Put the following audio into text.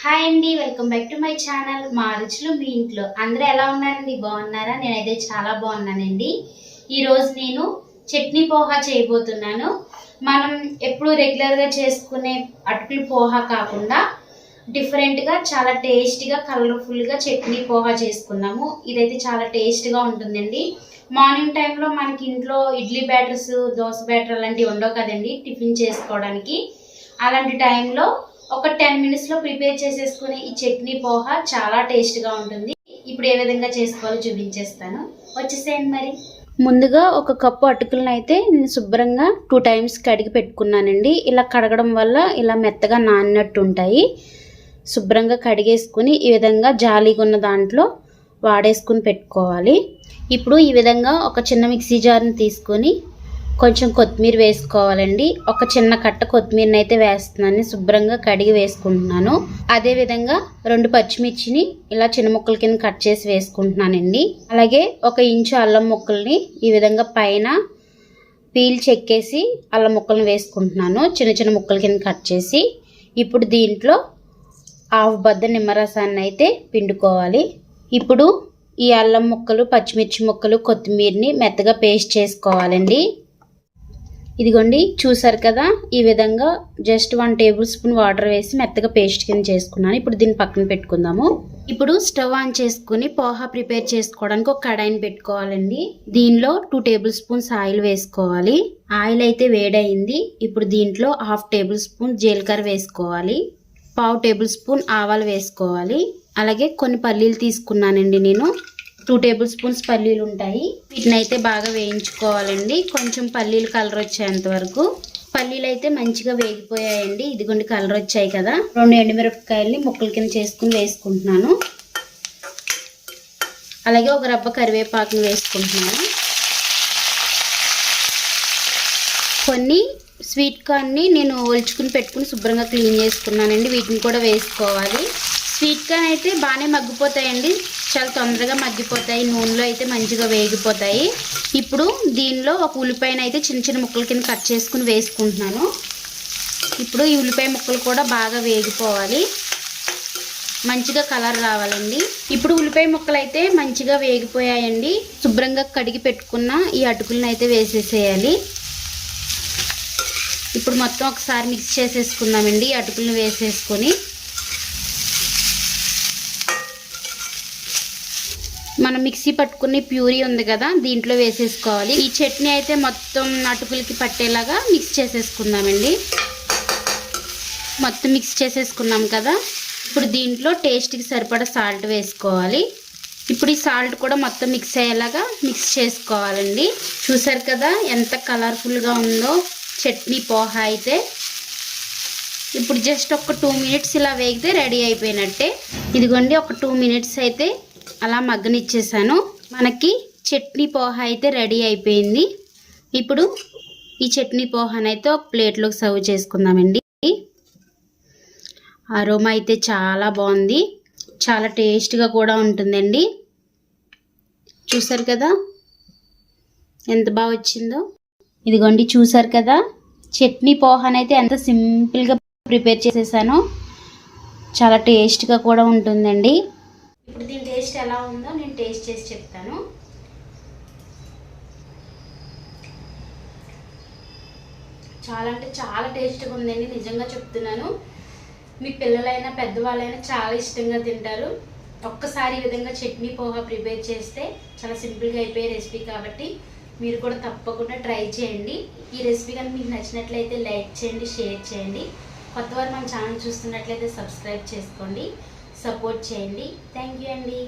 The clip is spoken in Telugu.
హాయ్ అండి, welcome back to my channel మా రుచులు మీ ఇంట్లో. అందరూ ఎలా ఉన్నారండి? బాగున్నారా? నేనైతే చాలా బాగున్నానండి. ఈరోజు నేను చట్నీ పోహా చేయబోతున్నాను. మనం ఎప్పుడు రెగ్యులర్గా చేసుకునే అటుకులు పోహా కాకుండా డిఫరెంట్గా చాలా టేస్టీగా కలర్ఫుల్గా చట్నీ పోహా చేసుకున్నాము. ఇదైతే చాలా టేస్ట్గా ఉంటుందండి. మార్నింగ్ టైంలో మనకి ఇంట్లో ఇడ్లీ బ్యాటర్స్, దోశ బ్యాటర్ అలాంటివి ఉండవు కదండి టిఫిన్ చేసుకోవడానికి. అలాంటి టైంలో ఒక 10 మినిట్స్లో ప్రిపేర్ చేసేసుకునే ఈ చట్నీ పోహా చాలా టేస్ట్గా ఉంటుంది. ఇప్పుడు ఏ విధంగా చేసుకోవాలో చూపించేస్తాను, వచ్చేసేయండి. మరి ముందుగా ఒక కప్పు అటుకులను అయితే నేను శుభ్రంగా 2 టైమ్స్ కడిగి పెట్టుకున్నానండి. ఇలా కడగడం వల్ల ఇలా మెత్తగా నానినట్టు ఉంటాయి. శుభ్రంగా కడిగేసుకుని ఈ విధంగా జాలీగా ఉన్న దాంట్లో వాడేసుకుని పెట్టుకోవాలి. ఇప్పుడు ఈ విధంగా ఒక చిన్న మిక్సీ జార్ని తీసుకొని కొంచెం కొత్తిమీర వేసుకోవాలండి. ఒక చిన్న కట్ట కొత్తిమీరని అయితే వేస్తున్నాను, శుభ్రంగా కడిగి వేసుకుంటున్నాను. అదేవిధంగా 2 పచ్చిమిర్చిని ఇలా చిన్న ముక్కల కింద కట్ చేసి వేసుకుంటున్నానండి. అలాగే 1 ఇంచు అల్లం ముక్కల్ని ఈ విధంగా పైన పీల్ చెక్కేసి అల్లం ముక్కలను వేసుకుంటున్నాను, చిన్న చిన్న ముక్కల కింద కట్ చేసి. ఇప్పుడు దీంట్లో 1/2 బద్ద నిమ్మరసాన్ని అయితే పిండుకోవాలి. ఇప్పుడు ఈ అల్లం ముక్కలు, పచ్చిమిర్చి ముక్కలు, కొత్తిమీరని మెత్తగా పేస్ట్ చేసుకోవాలండి. ఇదిగోండి, చూసారు కదా, ఈ విధంగా జస్ట్ 1 టేబుల్ స్పూన్ వాటర్ వేసి మెత్తగా పేస్ట్ కింద చేసుకున్నాను. ఇప్పుడు దీన్ని పక్కన పెట్టుకుందాము. ఇప్పుడు స్టవ్ ఆన్ చేసుకుని పోహా ప్రిపేర్ చేసుకోవడానికి ఒక కడాయిని పెట్టుకోవాలండి. దీనిలో 2 టేబుల్ స్పూన్స్ ఆయిల్ వేసుకోవాలి. ఆయిల్ అయితే వేడయింది. ఇప్పుడు దీంట్లో 1/2 టేబుల్ స్పూన్ జీలకర్ర వేసుకోవాలి. 1/2 టేబుల్ స్పూన్ ఆవాలు వేసుకోవాలి. అలాగే కొన్ని పల్లీలు తీసుకున్నానండి నేను. 2 టేబుల్ స్పూన్స్ పల్లీలు ఉంటాయి. వీటిని అయితే బాగా వేయించుకోవాలండి, కొంచెం పల్లీలు కలర్ వచ్చేంత వరకు. పల్లీలు అయితే మంచిగా వేగిపోయాయండి. ఇదిగోండి, కలర్ వచ్చాయి కదా. 2 ఎండుమిరపకాయలని ముక్కల కింద చేసుకుని వేసుకుంటున్నాను. అలాగే ఒక రబ్బ కరివేపాకుని వేసుకుంటున్నాను. కొన్ని స్వీట్ కార్న్ని నేను ఒలుచుకుని పెట్టుకుని శుభ్రంగా క్లీన్ చేసుకున్నానండి. వీటిని కూడా వేసుకోవాలి. స్వీట్ కార్న్ అయితే బాగానే మగ్గిపోతాయండి, చాలా తొందరగా మగ్గిపోతాయి, నూనెలో అయితే మంచిగా వేగిపోతాయి. ఇప్పుడు దీనిలో ఒక ఉల్లిపాయను అయితే చిన్న చిన్న ముక్కల కింద కట్ చేసుకుని వేసుకుంటున్నాను. ఇప్పుడు ఈ ఉల్లిపాయ ముక్కలు కూడా బాగా వేగిపోవాలి, మంచిగా కలర్ రావాలండి. ఇప్పుడు ఉల్లిపాయ ముక్కలు అయితే మంచిగా వేగిపోయాయండి. శుభ్రంగా కడిగి పెట్టుకున్న ఈ అటుకులను అయితే వేసేసేయాలి. ఇప్పుడు మొత్తం ఒకసారి మిక్స్ చేసేసుకుందామండి. అటుకులను వేసేసుకొని మనం మిక్సీ పట్టుకునే ప్యూరీ ఉంది కదా, దీంట్లో వేసేసుకోవాలి. ఈ చట్నీ అయితే మొత్తం అటుకులకి పట్టేలాగా మిక్స్ చేసేసుకుందామండి. మొత్తం మిక్స్ చేసేసుకున్నాం కదా. ఇప్పుడు దీంట్లో టేస్ట్కి సరిపడా సాల్ట్ వేసుకోవాలి. ఇప్పుడు ఈ సాల్ట్ కూడా మొత్తం మిక్స్ అయ్యేలాగా మిక్స్ చేసుకోవాలండి. చూసారు కదా ఎంత కలర్ఫుల్గా ఉందో చట్నీ పోహా అయితే. ఇప్పుడు జస్ట్ ఒక 2 మినిట్స్ ఇలా వేగితే రెడీ అయిపోయినట్టే. ఇదిగోండి, ఒక 2 మినిట్స్ అయితే అలా మగ్గనిచ్చేసాను. మనకి చట్నీ పోహా అయితే రెడీ అయిపోయింది. ఇప్పుడు ఈ చట్నీ పోహానైతే ఒక ప్లేట్లోకి సర్వ్ చేసుకుందామండి. అరోమా అయితే చాలా బాగుంది, చాలా టేస్ట్గా కూడా ఉంటుందండి. చూసారు కదా ఎంత బాగా వచ్చిందో. ఇదిగోండి, చూసారు కదా చట్నీ పోహానైతే ఎంత సింపుల్గా ప్రిపేర్ చేసేసానో, చాలా టేస్ట్గా కూడా ఉంటుందండి. ఇప్పుడు దీని టేస్ట్ ఎలా ఉందో నేను టేస్ట్ చేసి చెప్తాను. చాలా అంటే చాలా టేస్ట్గా ఉందండి, నిజంగా చెప్తున్నాను. మీ పిల్లలైనా పెద్దవాళ్ళైనా చాలా ఇష్టంగా తింటారు. ఒక్కసారి ఈ విధంగా చట్నీ పోహా ప్రిపేర్ చేస్తే చాలా సింపుల్గా అయిపోయే రెసిపీ కాబట్టి మీరు కూడా తప్పకుండా ట్రై చేయండి. ఈ రెసిపీ కానీ మీకు నచ్చినట్లయితే లైక్ చేయండి, షేర్ చేయండి. కొత్తవారు మన ఛానల్ చూస్తున్నట్లయితే సబ్స్క్రైబ్ చేసుకోండి, సపోర్ట్ చేయండి. థ్యాంక్ యూ అండి.